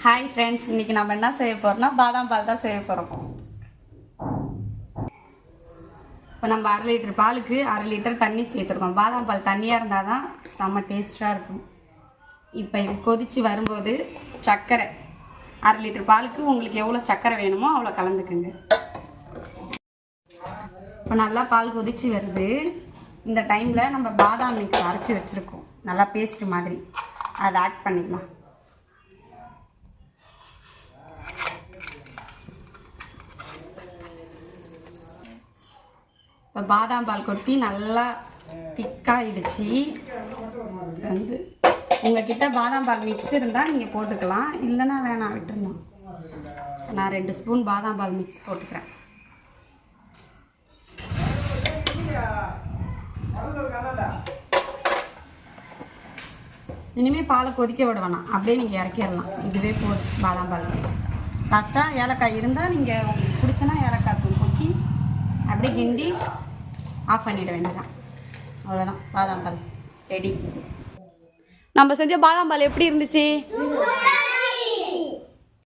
Hi friends, இன்றைக்கி நம்ம என்ன செய்ய போகிறோம்னா பாதாம் பால் தான் செய்ய போகிறோம். இப்போ நம்ம 1/2 லிட்டர் பாலுக்கு 1/2 லிட்டர் தண்ணி சேர்த்துருக்கோம். பாதாம் பால் தண்ணியாக இருந்தால் தான் செம்ம டேஸ்ட்டாக இருக்கும். இப்போ இது கொதித்து வரும்போது சர்க்கரை 1/2 லிட்டர் பாலுக்கு உங்களுக்கு எவ்வளோ சர்க்கரை வேணுமோ அவ்வளோ கலந்துக்குங்க. இப்போ நல்லா பால் கொதித்து வருது. இந்த டைமில் நம்ம பாதாம் மிக்ஸ் அரைச்சி வச்சுருக்கோம், நல்லா பேஸ்ட் மாதிரி, அதை ஆட் பண்ணிக்கலாம். இப்போ பாதாம் பால் கொட்டி நல்லா திக்காகிடுச்சு. வந்து உங்கள்கிட்ட பாதாம் பால் மிக்ஸ் இருந்தால் நீங்கள் போட்டுக்கலாம், இல்லைன்னா வேணாம், விட்டுருலாம். நான் 2 ஸ்பூன் பாதாம் பால் மிக்ஸ் போட்டுக்கிறேன். இனிமேல் பாலை கொதிக்க விட வேணாம், அப்படியே நீங்கள் இறக்கிடலாம். இதுவே போதும் பாதாம் பால். லாஸ்ட்டாக ஏலக்காய் இருந்தால் நீங்கள் உங்களுக்கு பிடிச்சனா ஏலக்காய் தூள் கொட்டி அப்படியே கிண்டி ஆஃப் பண்ணிட வேண்டியதான். அவ்வளோதான், பாதாம் பால் ரெடி. நம்ம செஞ்ச பாதாம் பால் எப்படி இருந்துச்சு?